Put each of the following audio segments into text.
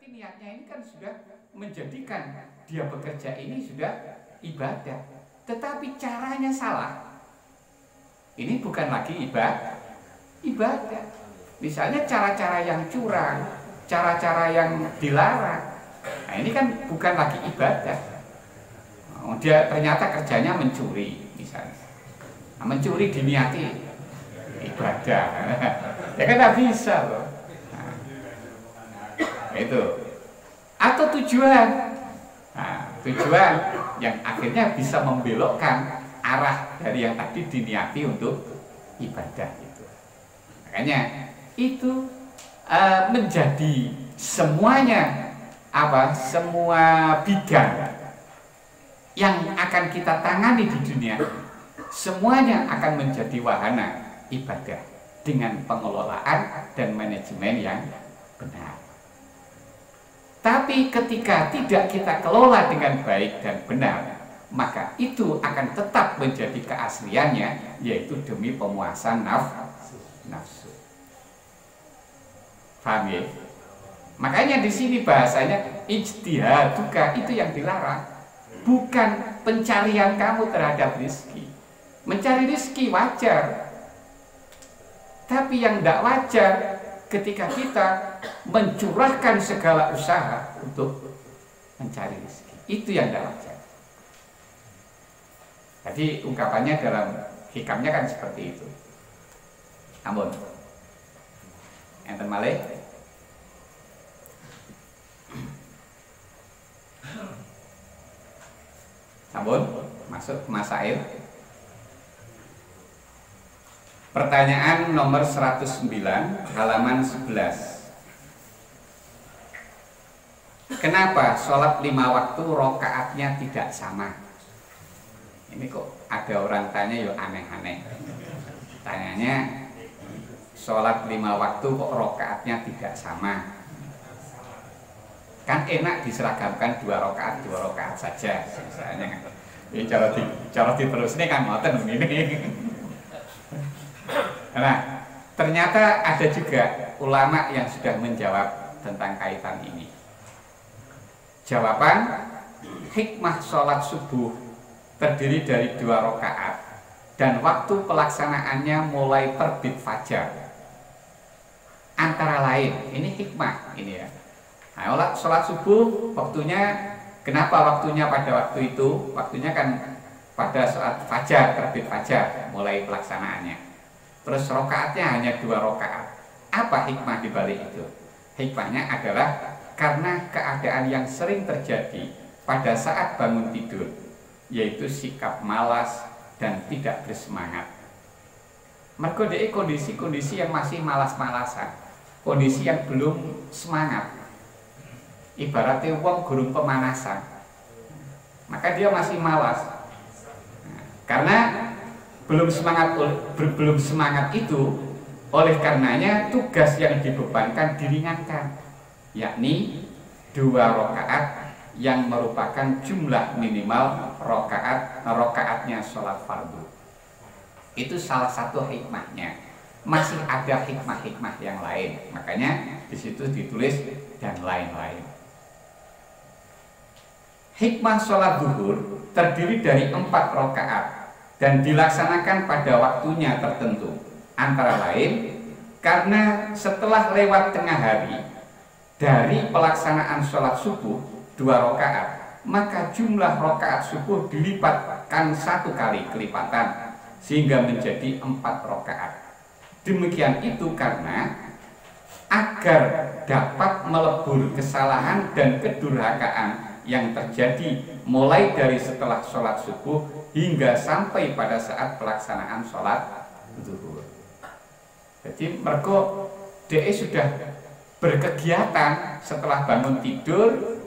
Berarti niatnya ini kan sudah menjadikan dia bekerja ini sudah ibadah. Tetapi caranya salah. Ini bukan lagi ibadah. Misalnya cara-cara yang curang, cara-cara yang dilarang. Nah, ini kan bukan lagi ibadah. Dia ternyata kerjanya mencuri misalnya. Nah, mencuri diniati ibadah. Ya kan tidak bisa loh. Nah, itu. Atau tujuan. Nah, tujuan yang akhirnya bisa membelokkan arah dari yang tadi diniati untuk ibadah itu. Makanya itu menjadi semuanya semua bidang yang akan kita tangani di dunia, semuanya akan menjadi wahana ibadah dengan pengelolaan dan manajemen yang benar. Tapi ketika tidak kita kelola dengan baik dan benar, maka itu akan tetap menjadi keasliannya, yaitu demi pemuasan nafsu. Paham ya? Makanya di sini bahasanya ijtihaduka, itu yang dilarang, bukan pencarian kamu terhadap rezeki. Mencari rezeki wajar, tapi yang tidak wajar ketika kita mencurahkan segala usaha untuk mencari rezeki, itu yang tidak wajar. Jadi ungkapannya dalam hikamnya kan seperti itu. Ampun, enten malih. Ampun, masuk ke masail. Pertanyaan nomor 109, halaman 11. Kenapa sholat 5 waktu rokaatnya tidak sama? Ini kok ada orang tanya ya aneh-aneh. Tanyanya, sholat 5 waktu kok rokaatnya tidak sama? Kan enak diseragamkan 2 rokaat saja misalnya. Ini cara terus ini kan ngoten begini. Nah, ternyata ada juga ulama yang sudah menjawab tentang kaitan ini. Jawaban, hikmah sholat subuh terdiri dari 2 rakaat dan waktu pelaksanaannya mulai terbit fajar. Antara lain, ini hikmah ini ya. Nah, sholat subuh waktunya, kenapa waktunya pada waktu itu? Waktunya kan pada saat fajar, terbit fajar, mulai pelaksanaannya. Terus rokaatnya hanya 2 rokaat. Apa hikmah di balik itu? Hikmahnya adalah karena keadaan yang sering terjadi pada saat bangun tidur, yaitu sikap malas dan tidak bersemangat. Mergo dhek kondisi-kondisi yang masih malas-malasan, kondisi yang belum semangat. Ibaratnya wong gurung pemanasan, maka dia masih malas. Karena belum semangat itu, oleh karenanya tugas yang dibebankan diringankan, yakni 2 rakaat yang merupakan jumlah minimal rakaatnya sholat fardu. Itu salah satu hikmahnya. Masih ada hikmah-hikmah yang lain, makanya di situ ditulis dan lain-lain. Hikmah sholat zuhur terdiri dari 4 rakaat dan dilaksanakan pada waktunya tertentu. Antara lain, karena setelah lewat tengah hari dari pelaksanaan sholat subuh 2 rakaat, maka jumlah rakaat subuh dilipatkan 1 kali kelipatan sehingga menjadi 4 rakaat. Demikian itu karena agar dapat melebur kesalahan dan kedurhakaan yang terjadi mulai dari setelah sholat subuh hingga sampai pada saat pelaksanaan sholat zuhur. Jadi mergo DE sudah berkegiatan setelah bangun tidur,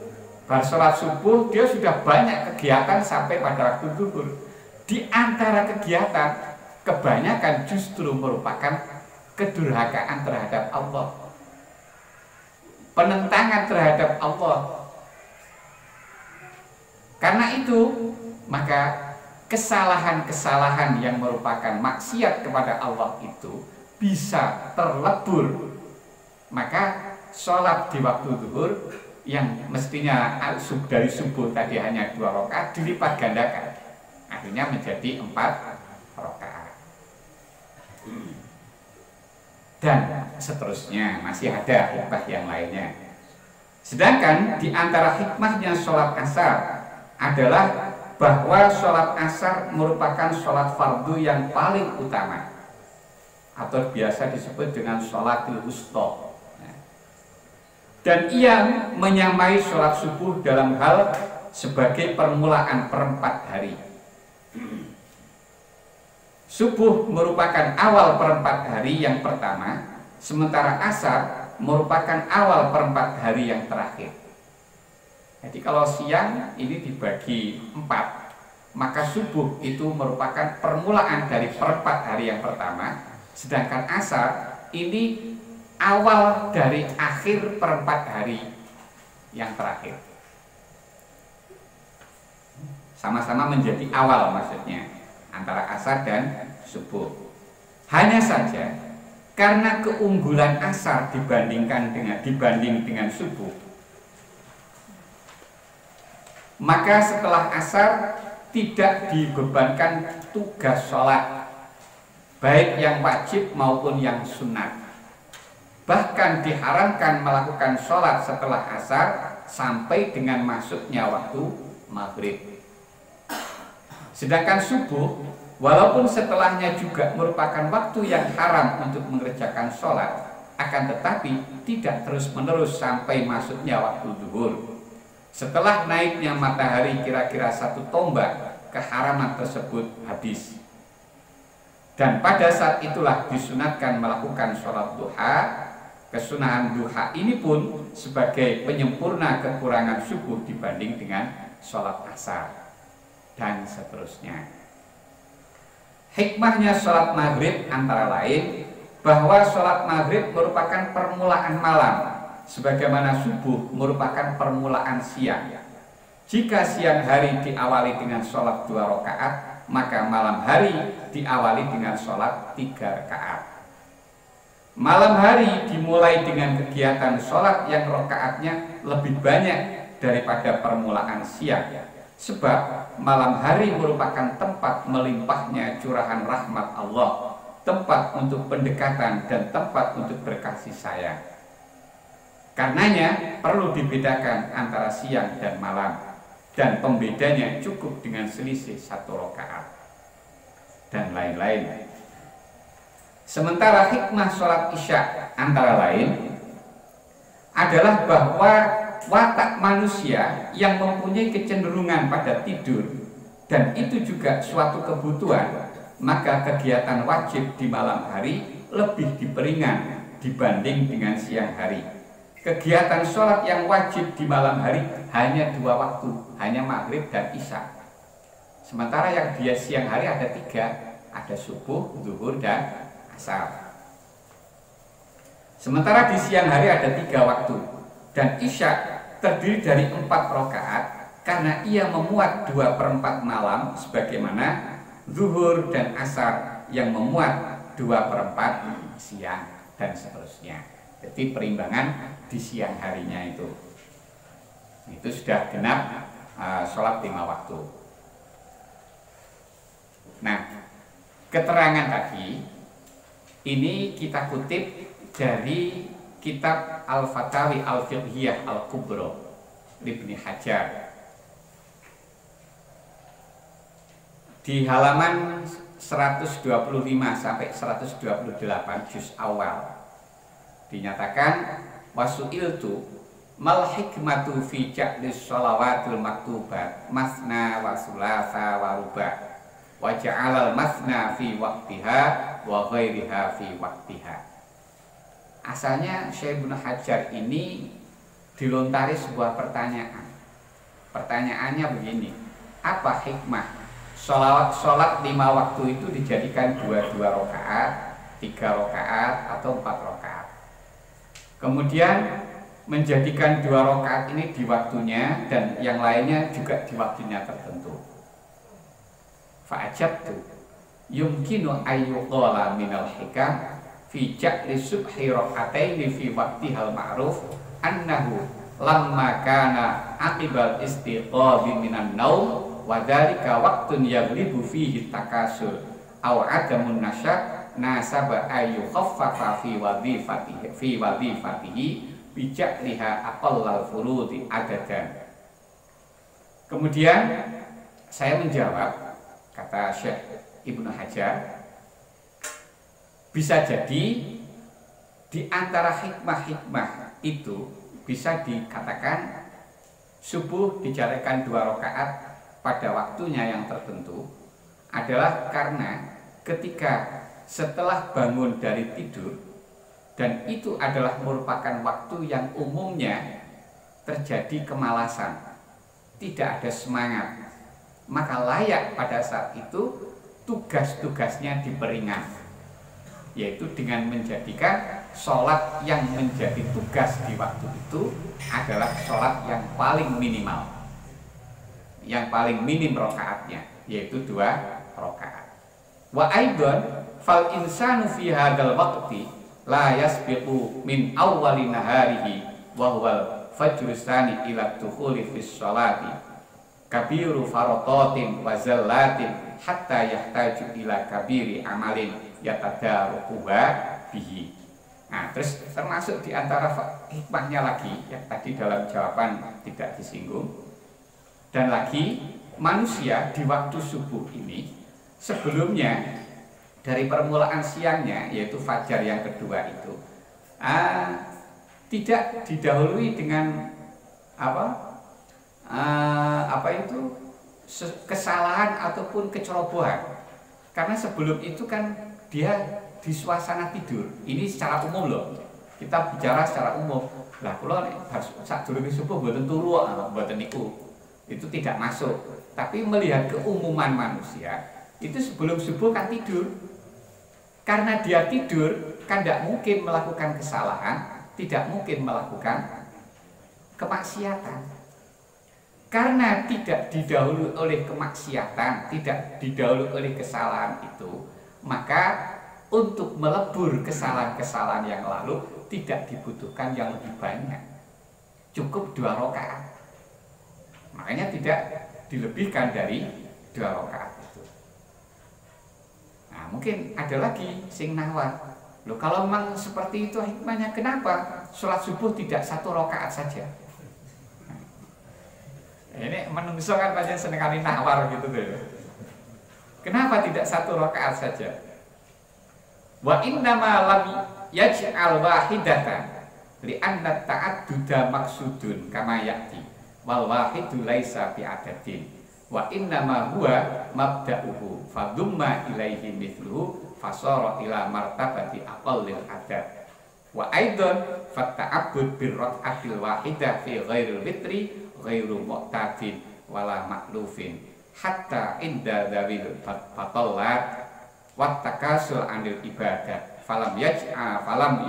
bar sholat subuh dia sudah banyak kegiatan sampai pada waktu zuhur. Di antara kegiatan kebanyakan justru merupakan kedurhakaan terhadap Allah, penentangan terhadap Allah. Karena itu maka kesalahan-kesalahan yang merupakan maksiat kepada Allah itu bisa terlebur. Maka sholat di waktu zuhur yang mestinya dari subuh tadi hanya 2 rakaat dilipat gandakan, akhirnya menjadi 4 rakaat. Dan seterusnya, masih ada hikmah yang lainnya. Sedangkan di antara hikmahnya sholat asar adalah bahwa sholat asar merupakan sholat fardu yang paling utama, atau biasa disebut dengan sholatul wusta. Dan ia menyamai sholat subuh dalam hal sebagai permulaan perempat hari. Subuh merupakan awal perempat hari yang pertama, sementara asar merupakan awal perempat hari yang terakhir. Jadi kalau siang ini dibagi 4, maka subuh itu merupakan permulaan dari perempat hari yang pertama, sedangkan asar ini awal dari akhir perempat hari yang terakhir. Sama-sama menjadi awal maksudnya antara asar dan subuh. Hanya saja karena keunggulan asar dibanding dengan subuh, maka setelah asar tidak dibebankan tugas sholat, baik yang wajib maupun yang sunat. Bahkan diharamkan melakukan sholat setelah asar sampai dengan masuknya waktu maghrib. Sedangkan subuh, walaupun setelahnya juga merupakan waktu yang haram untuk mengerjakan sholat, akan tetapi tidak terus-menerus sampai masuknya waktu zuhur. Setelah naiknya matahari kira-kira 1 tombak, keharaman tersebut habis. Dan pada saat itulah disunatkan melakukan sholat duha. Kesunahan duha ini pun sebagai penyempurna kekurangan subuh dibanding dengan sholat asar. Dan seterusnya. Hikmahnya sholat maghrib antara lain bahwa sholat maghrib merupakan permulaan malam, sebagaimana subuh merupakan permulaan siang. Jika siang hari diawali dengan sholat 2 rakaat, maka malam hari diawali dengan sholat 3 rakaat. Malam hari dimulai dengan kegiatan sholat yang rakaatnya lebih banyak daripada permulaan siang. Sebab malam hari merupakan tempat melimpahnya curahan rahmat Allah, tempat untuk pendekatan dan tempat untuk berkasih sayang. Karenanya perlu dibedakan antara siang dan malam, dan pembedanya cukup dengan selisih 1 rakaat dan lain-lain. Sementara hikmah sholat isya antara lain adalah bahwa watak manusia yang mempunyai kecenderungan pada tidur, dan itu juga suatu kebutuhan, maka kegiatan wajib di malam hari lebih diperingan dibanding dengan siang hari. Kegiatan sholat yang wajib di malam hari hanya 2 waktu, hanya maghrib dan isya. Sementara yang di siang hari ada 3, ada subuh, zuhur, dan asar. Sementara di siang hari ada 3 waktu, dan isya terdiri dari 4 rakaat karena ia memuat 2/4 malam, sebagaimana zuhur dan asar yang memuat 2/4 siang, dan seterusnya. Jadi perimbangan di siang harinya itu sudah genap sholat 5 waktu. Nah, keterangan tadi ini kita kutip dari kitab Al-Fatawi Al-Fiqhiyah Al-Kubra Ibnu Hajar di halaman 125 sampai 128 juz awal dinyatakan wasu'iltu mal hikmatu fi ja'lis shalawatil maktubat masna wa sulasa wa ruba' wa ja'alal masna fi waqtiha wa ghairiha fi waqtiha. Asalnya Syekh Ibnu Hajar ini dilontari sebuah pertanyaan. Pertanyaannya begini, apa hikmah sholat 5 waktu itu dijadikan 2 rakaat, 3 rakaat, atau 4 rakaat? Kemudian menjadikan 2 rakaat ini di waktunya dan yang lainnya juga di waktunya tertentu. Fa'ajabtu yumkinu ayyuqala minal hikam fi ja'li subhi rak'ataini fi waqtihal ma'ruf annahu lamma kana aqibal istiqadhi minan naum wa dzalika waqtun yaghlibu fihi takasul aw adamun nasyak nasaba ayu khaffafa fi wadhifatihi bija'liha aqallal furudi adadan. Kemudian saya menjawab, kata Syekh Ibnu Hajar, bisa jadi di antara hikmah-hikmah itu bisa dikatakan subuh dijadikan 2 rakaat pada waktunya yang tertentu adalah karena ketika setelah bangun dari tidur, dan itu adalah merupakan waktu yang umumnya terjadi kemalasan, tidak ada semangat, maka layak pada saat itu tugas-tugasnya diperingan, yaitu dengan menjadikan sholat yang menjadi tugas di waktu itu adalah sholat yang paling minimal, yang paling minim rokaatnya, yaitu 2 rokaat. Wa aidon fal insanu fi hadzal waqti la yasbiqu min awwali naharihi wa huwal fajru tsani ila dukhuli fi sholati kabiru faratatin wa zallatin hatta yahtaju ila kabiri amalin yatadarukuha bihi. Nah, terus termasuk di antara hikmahnya lagi yang tadi dalam jawaban tidak disinggung, dan lagi manusia di waktu subuh ini sebelumnya dari permulaan siangnya, yaitu fajar yang kedua itu tidak didahului dengan kesalahan ataupun kecerobohan, karena sebelum itu kan dia di suasana tidur. Ini secara umum loh, kita bicara secara umum. Lah kalau harus saat dulu subuh mboten turu mboten niku, itu tidak masuk. Tapi melihat keumuman manusia itu sebelum subuh kan tidur. Karena dia tidur kan tidak mungkin melakukan kesalahan, tidak mungkin melakukan kemaksiatan. Karena tidak didahului oleh kemaksiatan, tidak didahului oleh kesalahan itu, maka untuk melebur kesalahan-kesalahan yang lalu tidak dibutuhkan yang lebih banyak, cukup 2 rakaat. Makanya tidak dilebihkan dari 2 rakaat itu. Nah, mungkin ada lagi sing nawar, loh kalau memang seperti itu hikmahnya, kenapa sholat subuh tidak 1 rakaat saja? Ini menungso kan banyak senengani nawar gitu tuh. Kenapa tidak 1 rakaat saja? Wa innama lam yaj'al wahidatan li'anna ta'adduda maksudun kama ya'ti wal wahidu laisa bi adadin wa innama huwa mabda'uhu fadumma ilaihi mithluhu fasara ila martabati aqallil adad wa aidan fata'abbud bir rak'atil wahidah fi ghairil witri ghairu mu'tadin wala ma'lufin hatta inda dzawil fatallat wattakasul anil ibadah falam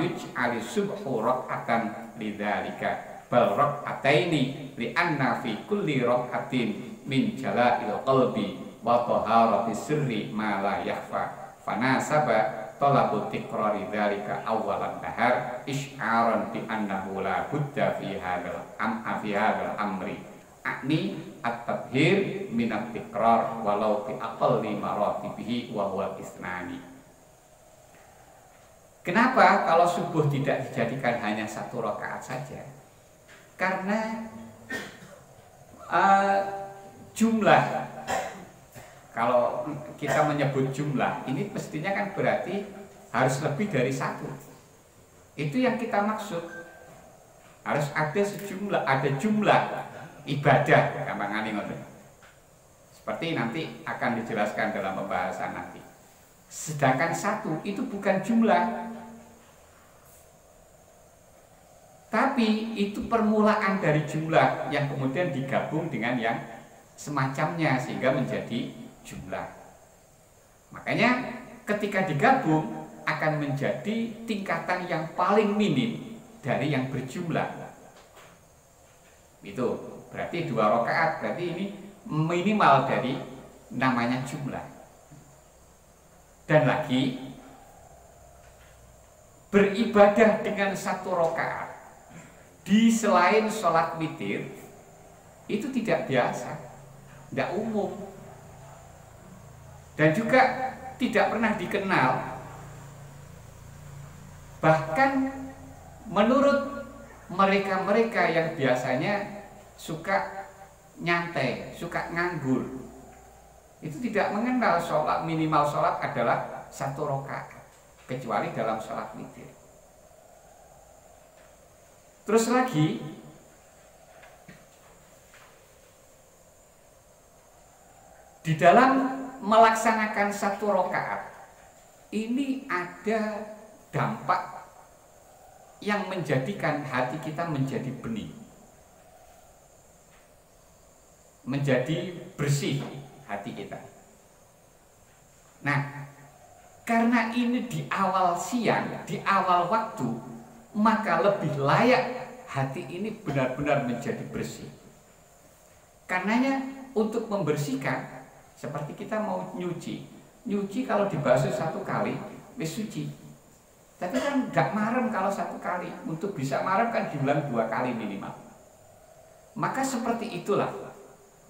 yuj'ali subhu rak'atan lidzalika bal rak'ataini li'anna fi kulli rak'atin min jala'il qalbi wa taharati sirri ma la yakhfa fanasaba talabu tikrari dzalika awalan nahar isy'aran bi annahu la budda fi hadzal amri akni at-tabhir min at-tikrar walau bi aqalli maratibihi wa huwa isnani. Kenapa kalau subuh tidak dijadikan hanya 1 rakaat saja? Karena jumlah, kalau kita menyebut jumlah ini mestinya kan berarti harus lebih dari 1. Itu yang kita maksud. Harus ada jumlah ibadah, gampangane ngoten. Seperti nanti akan dijelaskan dalam pembahasan nanti. Sedangkan 1 itu bukan jumlah, tapi itu permulaan dari jumlah yang kemudian digabung dengan yang semacamnya sehingga menjadi jumlah. Makanya ketika digabung akan menjadi tingkatan yang paling minim dari yang berjumlah. Itu berarti 2 rakaat, berarti ini minimal dari namanya jumlah. Dan lagi beribadah dengan 1 rakaat di selain sholat witir itu tidak biasa, tidak umum, dan juga tidak pernah dikenal. Bahkan menurut mereka-mereka yang biasanya suka nyantai, suka nganggur, itu tidak mengenal sholat, minimal sholat adalah 1 rakaat, kecuali dalam sholat witir. Terus lagi, di dalam melaksanakan 1 rakaat ini ada dampak yang menjadikan hati kita menjadi bening, menjadi bersih hati kita. Nah, karena ini di awal siang, di awal waktu, maka lebih layak hati ini benar-benar menjadi bersih. Karenanya untuk membersihkan, seperti kita mau nyuci kalau dibasuh 1 kali wis suci. Tapi kan gak marem kalau 1 kali. Untuk bisa marem kan diulang 2 kali minimal. Maka seperti itulah,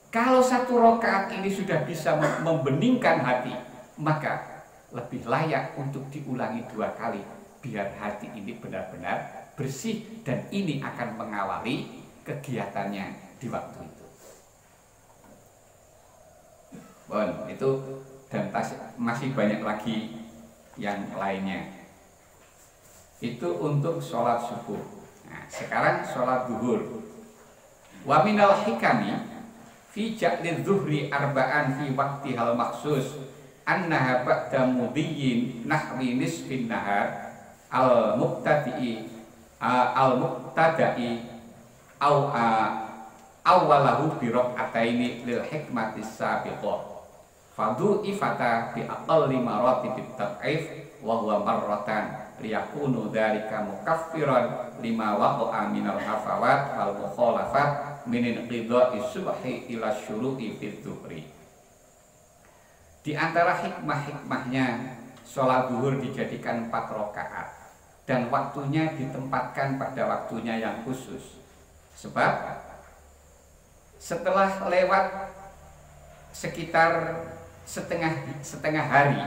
kalau 1 rakaat ini sudah bisa membeningkan hati, maka lebih layak untuk diulangi 2 kali, biar hati ini benar-benar bersih, dan ini akan mengawali kegiatannya di waktu itu. Bon, itu dan masih banyak lagi yang lainnya. Itu untuk sholat subuh. Nah, sekarang sholat zuhur. Wa minal hikami fi ja'lil zuhri arba'an fi waqtihal maksus annaha ba'da mudiyyin nahwi nisfin nahar al-muqtada'i awwalahu bi rak'ataini lil hikmati sabiqah fadu ifata bi aqalli maratibit taqif wa huwa marratan liyakunu dzalika mukaffiran lima waqa'a minal hafawat wal mukhalafat min inqidha'i subhi ila syuru'i fi dhuhri. Di antara hikmah-hikmahnya sholat zuhur dijadikan 4 rakaat dan waktunya ditempatkan pada waktunya yang khusus. Sebab setelah lewat sekitar setengah hari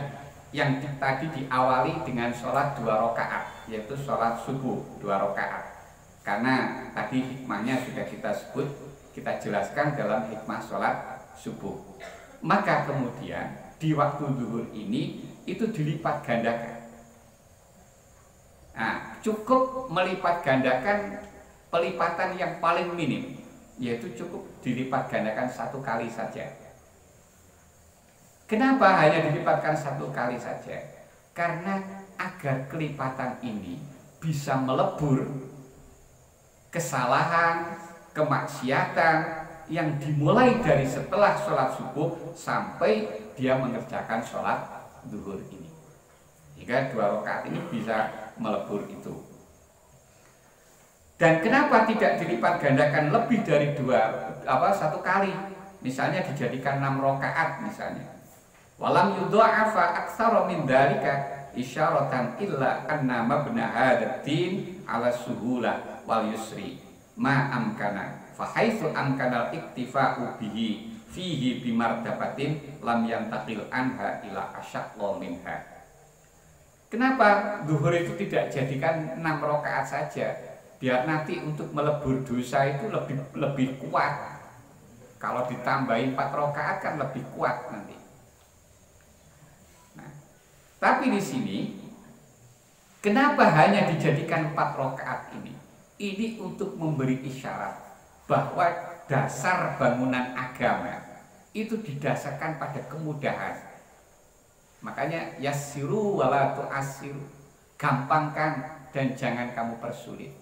yang tadi diawali dengan sholat 2 rakaat, yaitu sholat subuh 2 rakaat. Karena tadi hikmahnya sudah kita sebut, kita jelaskan dalam hikmah sholat subuh. Maka kemudian di waktu zuhur ini itu dilipat gandakan. Nah, cukup melipat gandakan pelipatan yang paling minim, yaitu cukup dilipat gandakan 1 kali saja. Kenapa hanya dilipatkan 1 kali saja? Karena agar kelipatan ini bisa melebur kesalahan, kemaksiatan yang dimulai dari setelah sholat subuh sampai dia mengerjakan sholat zuhur ini. Hingga 2 rakaat ini bisa melebur itu. Dan kenapa tidak dilipat gandakan lebih dari 1 kali? Misalnya dijadikan 6 rakaat misalnya. Walam yudha'afa aktsara min dzalika isyaratan illa anna mabna hadzal din 'ala suhulah wal yusri ma amkana fa haitsu amkana al-iktifa'u bihi fihi bimartabatin lam yantaqil anha ila asyaqqa minha. Kenapa zuhur itu tidak jadikan 6 rakaat saja? Biar nanti untuk melebur dosa itu lebih kuat. Kalau ditambahin 4 rakaat kan lebih kuat nanti. Tapi di sini, kenapa hanya dijadikan 4 rakaat ini? Ini untuk memberi isyarat bahwa dasar bangunan agama itu didasarkan pada kemudahan. Makanya yassiru wala tu'assiru, gampangkan dan jangan kamu persulit.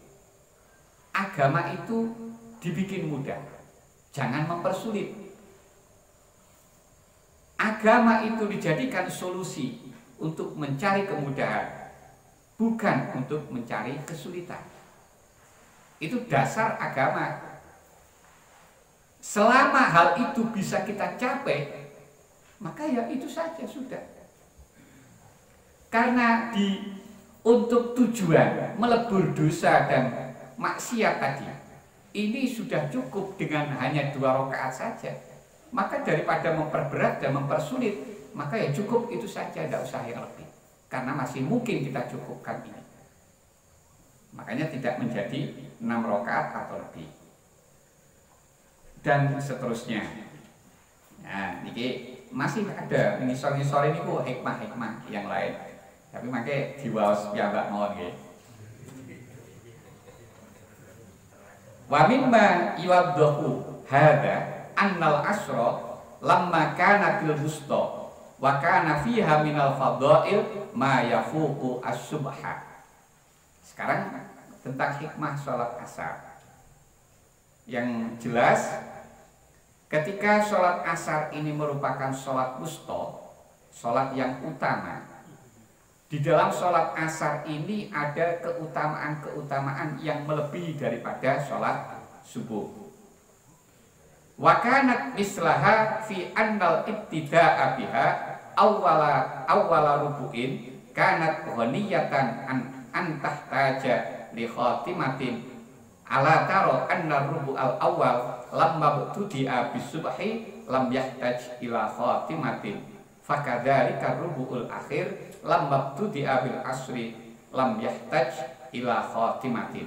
Agama itu dibikin mudah, jangan mempersulit. Agama itu dijadikan solusi untuk mencari kemudahan, bukan untuk mencari kesulitan. Itu dasar agama. Selama hal itu bisa kita capai, maka ya itu saja sudah. Karena untuk tujuan melebur dosa dan maksiat tadi ini sudah cukup dengan hanya 2 rakaat saja, maka daripada memperberat dan mempersulit, maka ya cukup itu saja, tidak usah yang lebih, karena masih mungkin kita cukupkan ini. Makanya tidak menjadi 6 rakaat atau lebih. Dan seterusnya. Nah, ini masih ada ngisor-ngisor ini kok hikmah-hikmah yang lain. Tapi makanya diwaos piyambak mawon nggih. Wa mimma yuwaddahu hadza annal asra lamma kana fil wusta wa kana fiha minal fadail ma yafuqu as-subha. Sekarang tentang hikmah sholat asar. Yang jelas, ketika sholat asar ini merupakan sholat wusta, sholat yang utama, di dalam sholat asar ini ada keutamaan-keutamaan yang melebihi daripada sholat subuh. Wa kanat mislaha fi annal ibtida'a biha awwala rubu'in kanat ghaniyatan an tahtaja li khatimatin ala taro anna rubu al awal lamma btudi'a bisubhi lam yahtaj ila khatimatin fakadzalika rubu'ul akhir lamma btudi'a bil asri lam yahtaj ila khatimatin.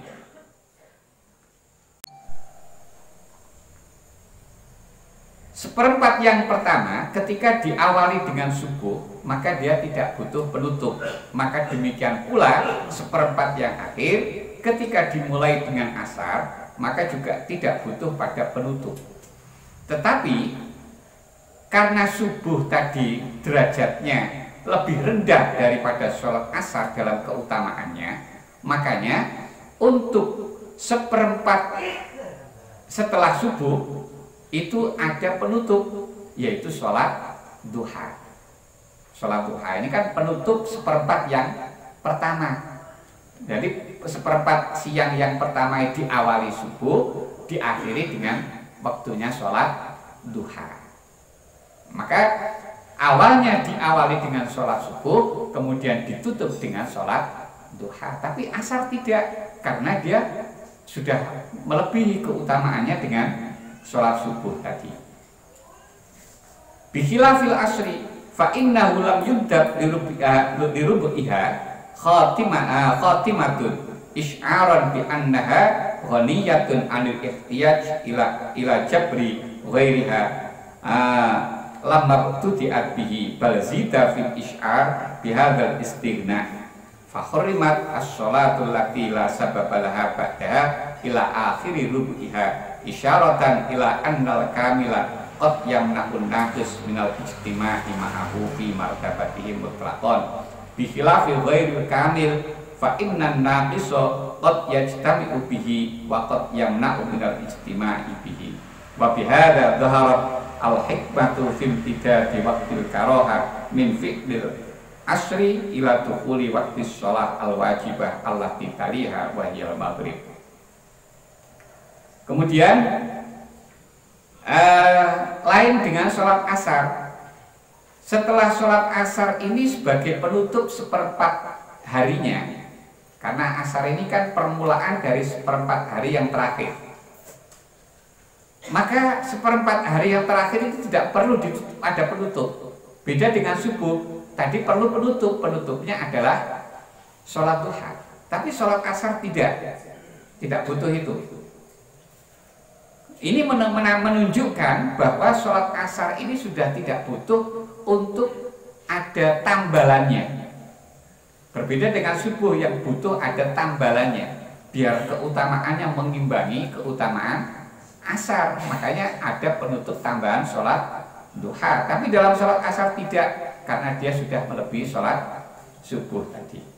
Seperempat yang pertama ketika diawali dengan subuh, maka dia tidak butuh penutup. Maka demikian pula seperempat yang akhir ketika dimulai dengan asar, maka juga tidak butuh pada penutup. Tetapi karena subuh tadi derajatnya lebih rendah daripada sholat asar dalam keutamaannya, makanya untuk seperempat setelah subuh itu ada penutup, yaitu sholat duha. Sholat duha ini kan penutup seperempat yang pertama. Jadi seperempat siang yang pertama diawali subuh, diakhiri dengan waktunya sholat duha. Maka awalnya diawali dengan sholat subuh, kemudian ditutup dengan sholat duha. Tapi asar tidak, karena dia sudah melebihi keutamaannya dengan sholat subuh tadi. Bikhilafil asri fa innahu lam yudab lirubiha khatimatun isy'aran bi annaha ghaniyatun 'anil ihtiyaj ila jabri ghairiha lamma tudiat bihi bal zida fil isy'ar bihadzal istighna fa hurimat as-shalatu allati la sababa laha ba'daha ila akhiri rubiha isyaratan ila annal kamila qad yamna'un naqis minal ijtima'i ma'ahu fi martabatihi mutlaqan bi khilafil ghairil kamil fa innan naqisa qad yajtami'u bihi wa qad yamna'u minal ijtima'i bihi wa bihadza dhaharat al hikmatu fi imtidadi waqtil karaha min fi'lil asri ila dukhuli waqtis shalah al wajibah allati taliha wa hiya al maghrib. Kemudian lain dengan sholat asar. Setelah sholat asar ini sebagai penutup seperempat harinya, karena asar ini kan permulaan dari seperempat hari yang terakhir, maka seperempat hari yang terakhir itu tidak perlu ada penutup. Beda dengan subuh, tadi perlu penutup. Penutupnya adalah sholat duha. Tapi sholat asar tidak butuh itu. Ini menunjukkan bahwa sholat asar ini sudah tidak butuh untuk ada tambalannya. Berbeda dengan subuh yang butuh ada tambalannya, biar keutamaannya mengimbangi keutamaan asar. Makanya ada penutup tambahan sholat duha. Tapi dalam sholat asar tidak, karena dia sudah melebihi sholat subuh tadi.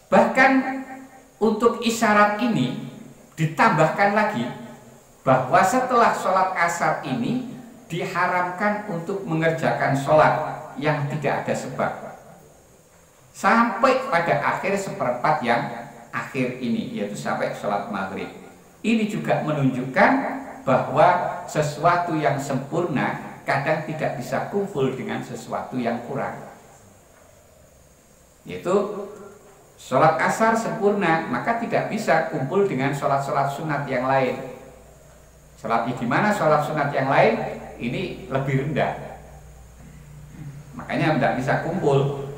Bahkan untuk isyarat ini ditambahkan lagi bahwa setelah sholat asar ini diharamkan untuk mengerjakan sholat yang tidak ada sebab sampai pada akhir seperempat yang akhir ini, yaitu sampai sholat maghrib. Ini juga menunjukkan bahwa sesuatu yang sempurna kadang tidak bisa kumpul dengan sesuatu yang kurang. yaitu sholat asar sempurna, maka tidak bisa kumpul dengan sholat-sholat sunat yang lain. Sholat gimana sholat sunat yang lain ini lebih rendah, makanya tidak bisa kumpul.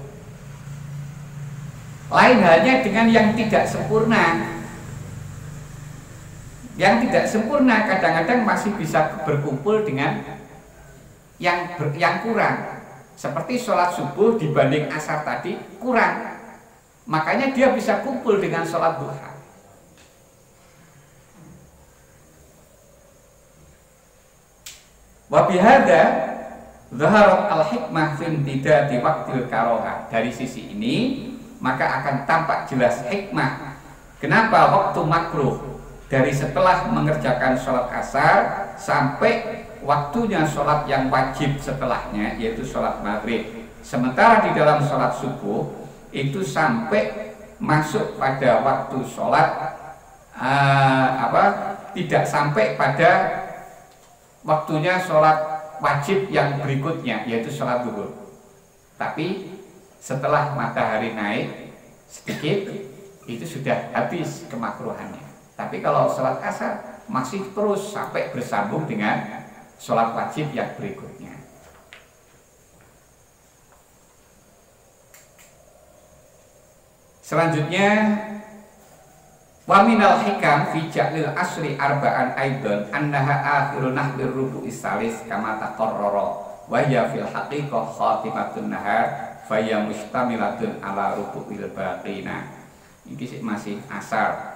Lain halnya dengan yang tidak sempurna. Yang tidak sempurna kadang-kadang masih bisa berkumpul dengan yang kurang. Seperti sholat subuh dibanding asar tadi kurang, makanya dia bisa kumpul dengan sholat duha. Wa bihadza zaharat al-hikmah fi imtidadi waqtil karoha. Dari sisi ini maka akan tampak jelas hikmah kenapa waktu makruh dari setelah mengerjakan sholat asar sampai waktunya sholat yang wajib setelahnya, yaitu sholat maghrib. Sementara di dalam sholat subuh itu sampai masuk pada waktu sholat tidak sampai pada waktunya sholat wajib yang berikutnya, yaitu sholat zuhur. Tapi setelah matahari naik sedikit itu sudah habis kemakruhannya. Tapi kalau sholat asar masih terus sampai bersambung dengan sholat wajib yang berikutnya. Selanjutnya, wa minal hikam fi ja'lil asri arba'an aidan annaha akhirun nahlir rubu'is salis kama taqarrara wa hiya fil haqiqah khatimatun nahar fa hiya mustamilatun ala rubu'il baqina. Iki masih asar.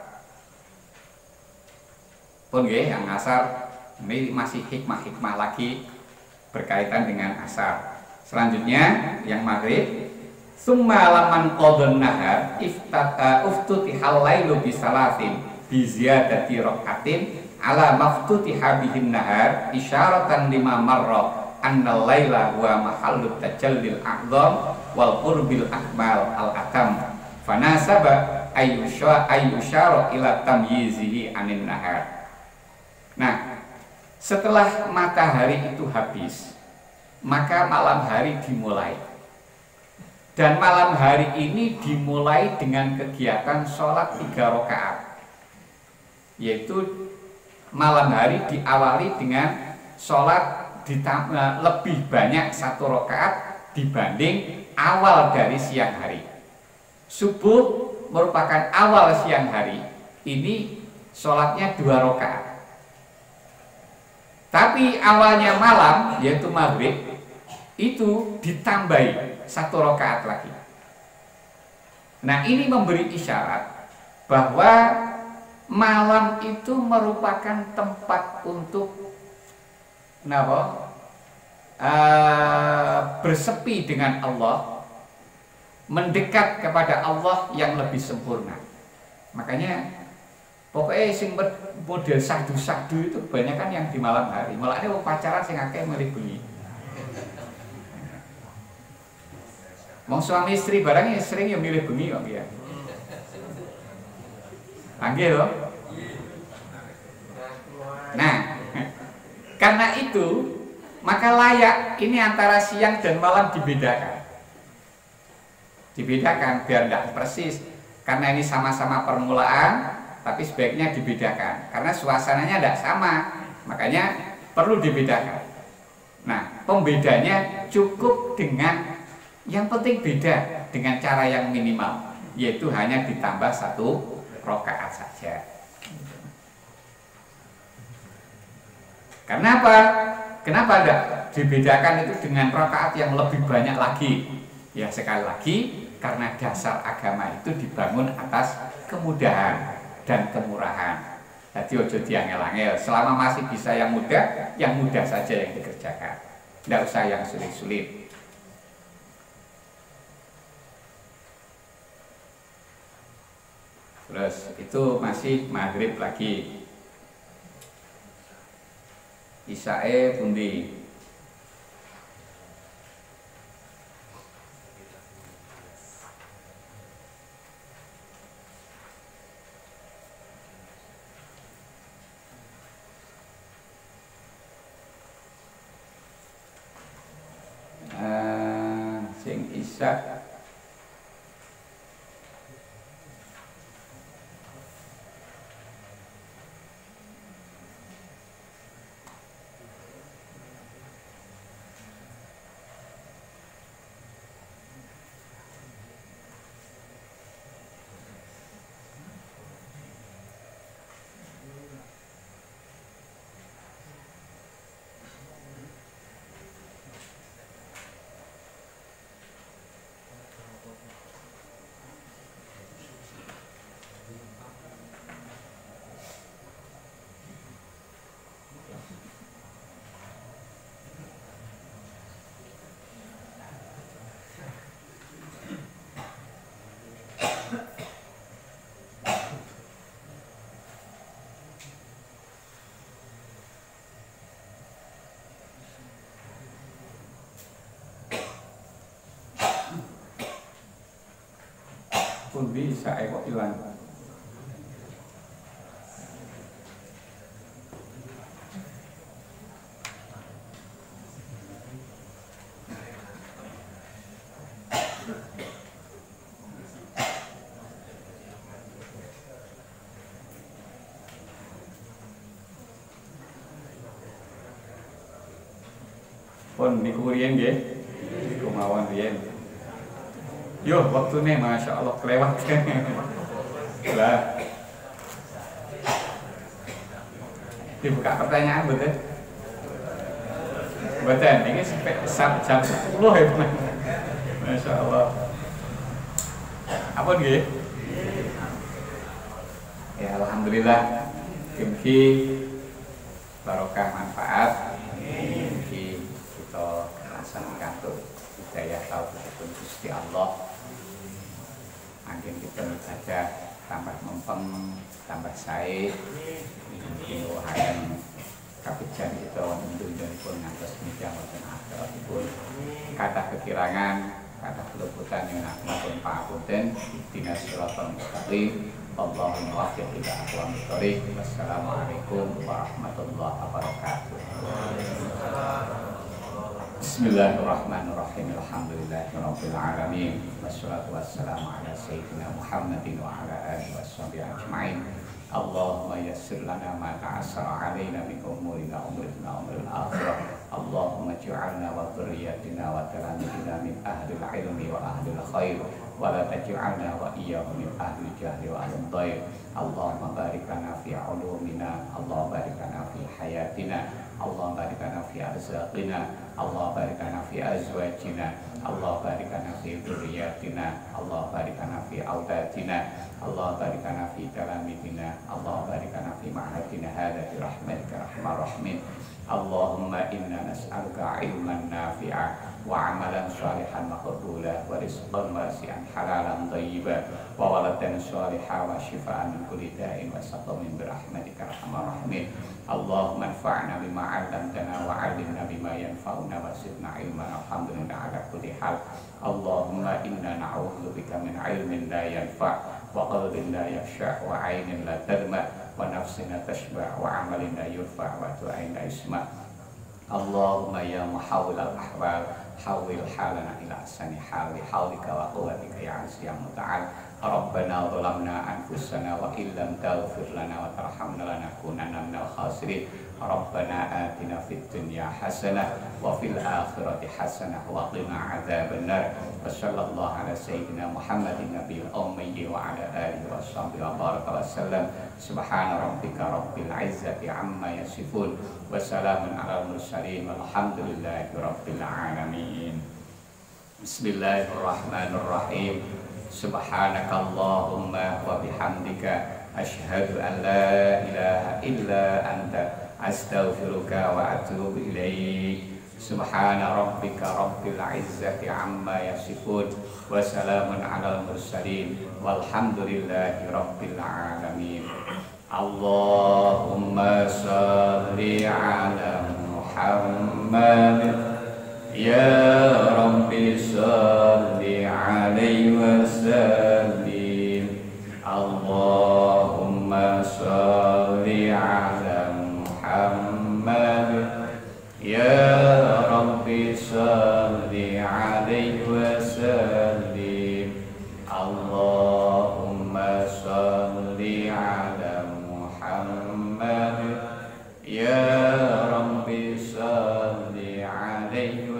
Pun nggih yang asar ini masih hikmah-hikmah lagi berkaitan dengan asar. Selanjutnya yang maghrib, summa laman qadhan nahar uftutihal lailu bisalasin bi ziyadati raqatin ala maftutiha bihin nahar isyaratan lima marra annal laila huwa mahallut tajallil a'dham wal qurbil akmal al atam fanasaba ayyusyara ila tamyizihi anin nahar. Nah, setelah matahari itu habis, maka malam hari dimulai. Dan malam hari ini dimulai dengan kegiatan sholat 3 rakaat. Yaitu malam hari diawali dengan sholat lebih banyak 1 rakaat dibanding awal dari siang hari. Subuh merupakan awal siang hari, ini sholatnya 2 rakaat. Tapi awalnya malam, yaitu maghrib, itu ditambahi 1 rakaat lagi. Nah, ini memberi isyarat bahwa malam itu merupakan tempat untuk bersepi dengan Allah, mendekat kepada Allah yang lebih sempurna. Makanya pokoknya sing model sahdu-sahdu itu kebanyakan yang di malam hari. Mulane wong pacaran sing akeh milih bengi. Wong suami istri barangnya sering yang milih bengi kok ya. Nggih lho. Nah, karena itu maka layak ini antara siang dan malam dibedakan. Dibedakan biar tidak persis. Karena ini sama-sama permulaan, tapi sebaiknya dibedakan karena suasananya tidak sama, makanya perlu dibedakan. Nah, pembedanya cukup dengan yang penting beda dengan cara yang minimal, yaitu hanya ditambah 1 rakaat saja. Kenapa? Kenapa tidak dibedakan itu dengan rakaat yang lebih banyak lagi? Ya sekali lagi karena dasar agama itu dibangun atas kemudahan dan kemurahan. Jadi ojo diangel-angel. Selama masih bisa yang mudah saja yang dikerjakan. Tidak usah yang sulit-sulit. Terus itu masih maghrib lagi. Isyae pundi? Sing isya bisa kok ilang. Pun niku riyen nggih. Niku mawon riyen. Yo waktune masyaallah kelewat. Lah. Dibuka pertanyaan betul. Betul, ini sampai jam 10 ya teman. Masyaallah. Apa nggih? Ya alhamdulillah. Mugi barokah manfaat. Mugi kita laksanakan tuh hidayah taufik Gusti Allah. Angin kita baca tambah mempeng, tambah sae. Mungkin hayang kapijan kita wonten pun ngantos meja wonten akhiratipun. Kata kekirangan, kata keluputan yang pun papunten. Dina siratal mustaqim. Allahumma waffiq ila aqwamit thoriq. Wassalamualaikum warahmatullahi wabarakatuh. Bismillahirrahmanirrahim. Alhamdulillahirabbil alamin. Wassalatu wassalamu ala sayyidina Muhammadin wa ala alihi washabihi ajmain. Allahumma yassir lana ma ta'assara alaina min umurina umrina umril akhirah. Allahumma ij'alna wa dhurriyyatina wa talamidina min ahlil ilmi wa ahlil khair wa la taj'alna wa iyyahum min ahlil jahli wa ahlil dhair. Allahumma barik lana fi ulumina, Allah barik lana fi hayatina, Allah barik lana fi arzaqina, Allah barik lana fi azwajina, Allah barik lana fi dhurriyyatina, Allah barik lana fi audatina, Allah barik lana fi talamidina, Allah barik lana fi ma'hadina hadza bi rahmatika arhamar rahimin. Allahumma inna nas'aluka ilman nafi'a wa amalan shalihan maqbula wa rizqan wasi'an halalan thayyiban wa waladan shalihan wa shifaan min kulli da'in wa saqamin bi rahmatika arhamar rahimin. Allahumma anfa'na bima 'allamtana wa 'allimna bima yanfa'una wa zidna ilman. Alhamdulillah ala kulli hal. Allahumma inna na'udzubika min 'ilmin la yanfa' wa qalbin la yakhsha' wa 'ainin la tadma' wa nafsin la tashba' wa 'amalin la yurfa' wa du'ain la yusma'. Allahumma ya muhawwil al-ahwal hawwil halana ila ahsani hal bi hawlika wa quwwatika ya 'azz ya muta'al. Rabbana zalamna anfusana wa illam taghfir lana wa tarhamna lanakunanna minal khasirin. Rabbana atina fid dunya hasanah wa fil akhirati hasanah wa qina adzabannar. Wa sallallahu ala sayyidina Muhammadin nabiyil ummi wa ala alihi washabbihi wa baraka wa sallam. Subhana rabbika rabbil izzati amma yasifun wa salamun alal mursalin walhamdulillahi rabbil alamin. Bismillahirrahmanirrahim. Subhanakallahumma wa bihamdika asyhadu an la ilaha illa anta astaghfiruka wa atubu ilaik. Subhana rabbika rabbil izzati amma yasifun wa salamun alal mursalin walhamdulillahi rabbil alamin. Allahumma salli ala Muhammad ya rabbi salli alaihi wasallim. Allahumma salli ala Muhammad ya rabbi salli alaihi wasallim. Allahumma salli ala Muhammad ya rabbi salli alaihi